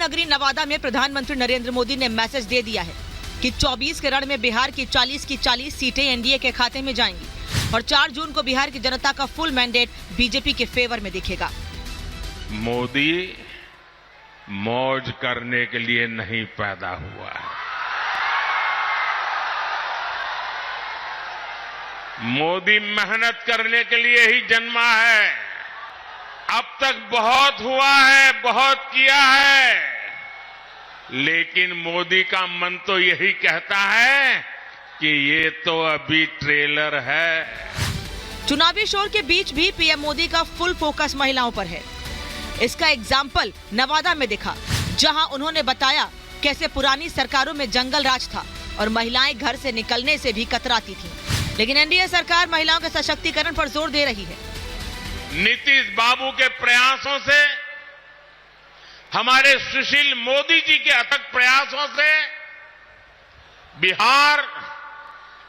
नगरी नवादा में प्रधानमंत्री नरेंद्र मोदी ने मैसेज दे दिया है कि 24 के रण में बिहार की 40 सीटें एनडीए के खाते में जाएंगी और 4 जून को बिहार की जनता का फुल मैंडेट बीजेपी के फेवर में दिखेगा। मोदी मौज करने के लिए नहीं पैदा हुआ है। मोदी मेहनत करने के लिए ही जन्मा है। अब तक बहुत हुआ है, बहुत किया है, लेकिन मोदी का मन तो यही कहता है कि ये तो अभी ट्रेलर है। चुनावी शोर के बीच भी पीएम मोदी का फुल फोकस महिलाओं पर है। इसका एग्जाम्पल नवादा में दिखा, जहां उन्होंने बताया कैसे पुरानी सरकारों में जंगल राज था और महिलाएं घर से निकलने से भी कतराती थीं। लेकिन एनडीए सरकार महिलाओं के सशक्तिकरण पर जोर दे रही है। नीतीश बाबू के प्रयासों से, हमारे सुशील मोदी जी के अथक प्रयासों से बिहार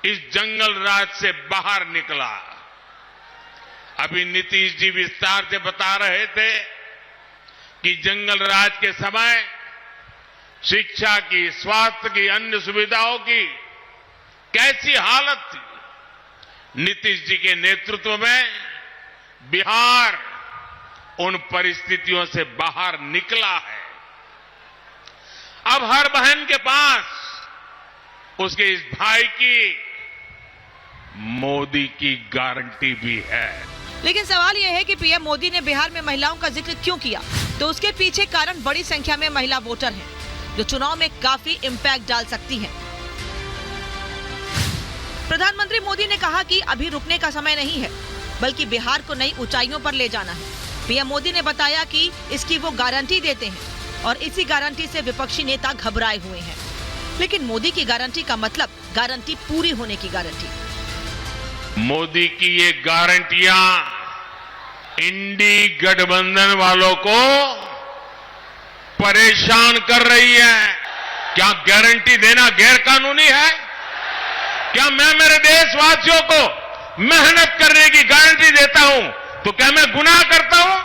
इस जंगल राज से बाहर निकला। अभी नीतीश जी विस्तार से बता रहे थे कि जंगल राज के समय शिक्षा की, स्वास्थ्य की, अन्य सुविधाओं की कैसी हालत थी। नीतीश जी के नेतृत्व में बिहार उन परिस्थितियों से बाहर निकला है। अब हर बहन के पास उसके इस भाई की मोदी की गारंटी भी है। लेकिन सवाल यह है कि पीएम मोदी ने बिहार में महिलाओं का जिक्र क्यों किया? तो उसके पीछे कारण बड़ी संख्या में महिला वोटर हैं, जो चुनाव में काफी इम्पैक्ट डाल सकती हैं। प्रधानमंत्री मोदी ने कहा कि अभी रुकने का समय नहीं है, बल्कि बिहार को नई ऊंचाइयों पर ले जाना है। पीएम मोदी ने बताया कि इसकी वो गारंटी देते हैं और इसी गारंटी से विपक्षी नेता घबराए हुए हैं। लेकिन मोदी की गारंटी का मतलब गारंटी पूरी होने की गारंटी। मोदी की ये गारंटियां इंडी गठबंधन वालों को परेशान कर रही है। क्या गारंटी देना गैर कानूनी है? क्या मैं मेरे देशवासियों को मेहनत करने की गारंटी देता हूं तो क्या मैं गुनाह करता हूं?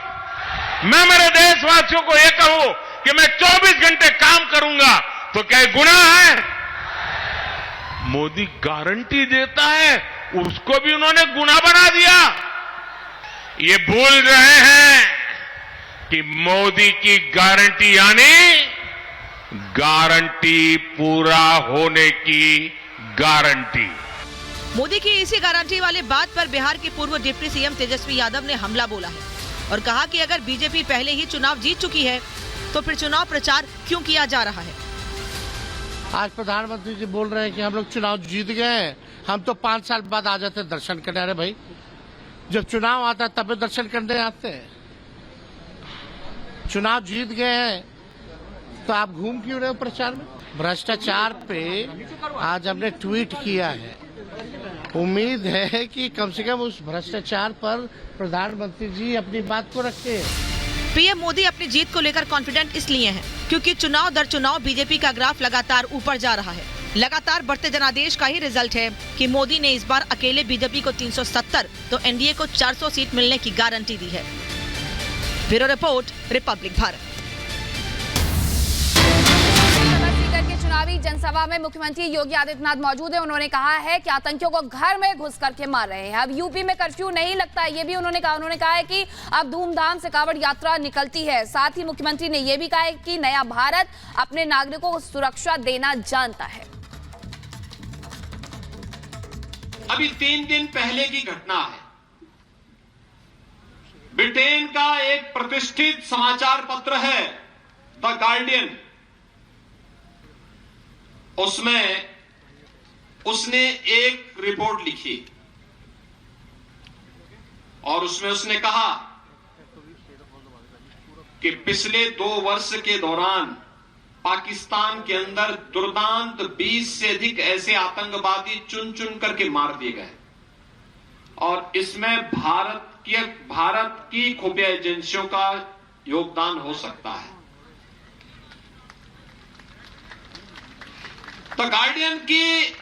मैं मेरे देशवासियों को यह कहूं कि मैं 24 घंटे काम करूंगा तो क्या गुनाह है? मोदी गारंटी देता है, उसको भी उन्होंने गुनाह बना दिया। ये भूल रहे हैं कि मोदी की गारंटी यानी गारंटी पूरा होने की गारंटी। मोदी की इसी गारंटी वाले बात पर बिहार के पूर्व डिप्टी सीएम तेजस्वी यादव ने हमला बोला है और कहा कि अगर बीजेपी पहले ही चुनाव जीत चुकी है तो फिर चुनाव प्रचार क्यों किया जा रहा है। आज प्रधानमंत्री जी बोल रहे हैं कि हम लोग चुनाव जीत गए हैं, हम तो 5 साल बाद आ जाते दर्शन करने। अरे भाई, जब चुनाव आता है तब दर्शन करने आते हैं। चुनाव जीत गए हैं तो आप घूम क्यों रहे हो प्रचार में? भ्रष्टाचार पे आज हमने ट्वीट किया है। उम्मीद है कि कम से कम उस भ्रष्टाचार पर प्रधानमंत्री जी अपनी बात को रखते हैं। पीएम मोदी अपनी जीत को लेकर कॉन्फिडेंट इसलिए हैं क्योंकि चुनाव दर चुनाव बीजेपी का ग्राफ लगातार ऊपर जा रहा है। लगातार बढ़ते जनादेश का ही रिजल्ट है कि मोदी ने इस बार अकेले बीजेपी को 370 तो एनडीए को 400 सीट मिलने की गारंटी दी है। Bureau report, Republic Bharat. चुनावी जनसभा में मुख्यमंत्री योगी आदित्यनाथ मौजूद है। उन्होंने कहा है कि आतंकियों को घर में घुस करके मार रहे हैं। अब यूपी में कर्फ्यू नहीं लगता है, ये भी उन्होंने कहा। उन्होंने कहा है कि अब धूमधाम से कांवड़ यात्रा निकलती है। साथ ही मुख्यमंत्री ने यह भी कहा है कि नया भारत अपने नागरिकों को सुरक्षा देना जानता है। अभी 3 दिन पहले की घटना है। ब्रिटेन का एक प्रतिष्ठित समाचार पत्र है द गार्डियन, उसमें उसने एक रिपोर्ट लिखी और उसमें उसने कहा कि पिछले 2 वर्ष के दौरान पाकिस्तान के अंदर दुर्दांत 20 से अधिक ऐसे आतंकवादी चुन चुन करके मार दिए गए और इसमें भारत की खुफिया एजेंसियों का योगदान हो सकता है। तो गार्डियन की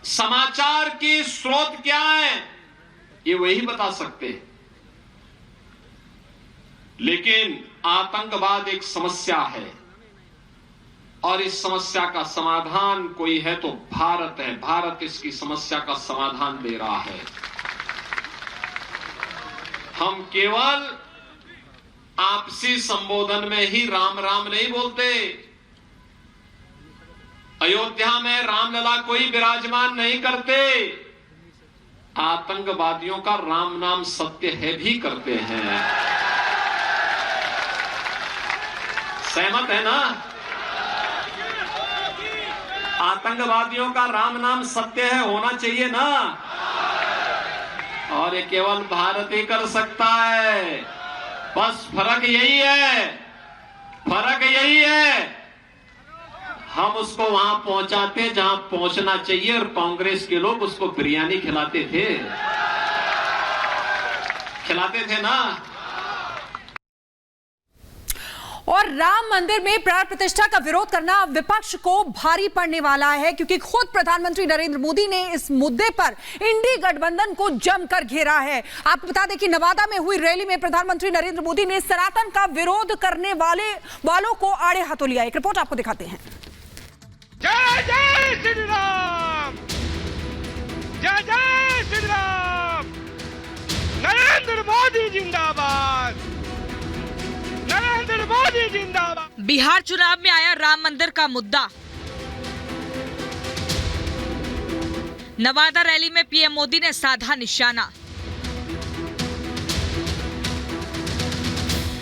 समाचार की स्रोत क्या है ये वही बता सकते हैं, लेकिन आतंकवाद एक समस्या है। और इस समस्या का समाधान कोई है तो भारत है। भारत इसकी समस्या का समाधान दे रहा है। हम केवल आपसी संबोधन में ही राम राम नहीं बोलते। अयोध्या में रामलला कोई विराजमान नहीं करते। आतंकवादियों का राम नाम सत्य है भी करते हैं। सहमत है ना? आतंकवादियों का राम नाम सत्य है, होना चाहिए ना? और ये केवल भारत ही कर सकता है। बस फर्क यही है, फर्क यही है, हम उसको वहां पहुंचाते जहां पहुंचना चाहिए, और कांग्रेस के लोग उसको बिरयानी खिलाते थे ना। और राम मंदिर में प्राण प्रतिष्ठा का विरोध करना विपक्ष को भारी पड़ने वाला है, क्योंकि खुद प्रधानमंत्री नरेंद्र मोदी ने इस मुद्दे पर इंडी गठबंधन को जमकर घेरा है। आपको बता दें कि नवादा में हुई रैली में प्रधानमंत्री नरेंद्र मोदी ने सनातन का विरोध करने वालों को आड़े हाथों लिया। एक रिपोर्ट आपको दिखाते हैं। जय जय श्री राम, जय जय श्री राम, नरेंद्र मोदी जिंदाबाद, नरेंद्र मोदी जिंदाबाद। बिहार चुनाव में आया राम मंदिर का मुद्दा। नवादा रैली में पीएम मोदी ने साधा निशाना।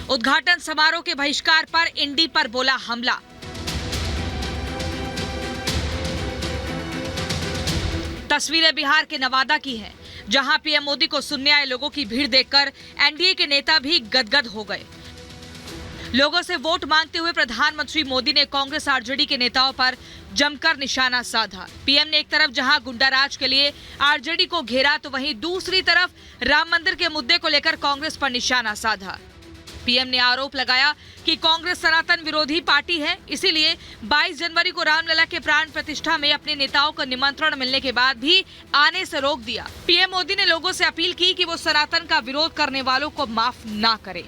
उद्घाटन समारोह के बहिष्कार पर इंडी पर बोला हमला। तस्वीरें बिहार के नवादा की हैं, जहां पीएम मोदी को सुनने आए लोगों की भीड़ देखकर एनडीए के नेता भी गदगद हो गए। लोगों से वोट मांगते हुए प्रधानमंत्री मोदी ने कांग्रेस आरजेडी के नेताओं पर जमकर निशाना साधा। पीएम ने एक तरफ जहां गुंडाराज के लिए आरजेडी को घेरा, तो वहीं दूसरी तरफ राम मंदिर के मुद्दे को लेकर कांग्रेस पर निशाना साधा। पीएम ने आरोप लगाया कि कांग्रेस सनातन विरोधी पार्टी है, इसीलिए 22 जनवरी को रामलला के प्राण प्रतिष्ठा में अपने नेताओं को निमंत्रण मिलने के बाद भी आने से रोक दिया। पीएम मोदी ने लोगों से अपील की कि वो सनातन का विरोध करने वालों को माफ ना करें।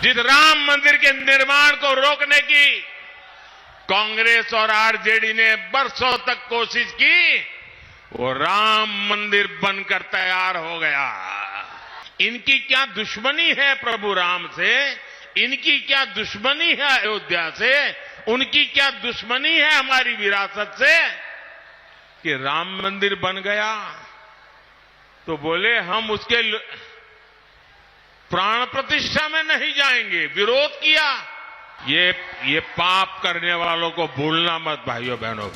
जिस राम मंदिर के निर्माण को रोकने की कांग्रेस और आरजेडी ने बरसों तक कोशिश की, वो राम मंदिर बनकर तैयार हो गया। इनकी क्या दुश्मनी है प्रभु राम से, इनकी क्या दुश्मनी है अयोध्या से, उनकी क्या दुश्मनी है हमारी विरासत से कि राम मंदिर बन गया तो बोले हम उसके प्राण प्रतिष्ठा में नहीं जाएंगे, विरोध किया। ये पाप करने वालों को भूलना मत भाइयों बहनों।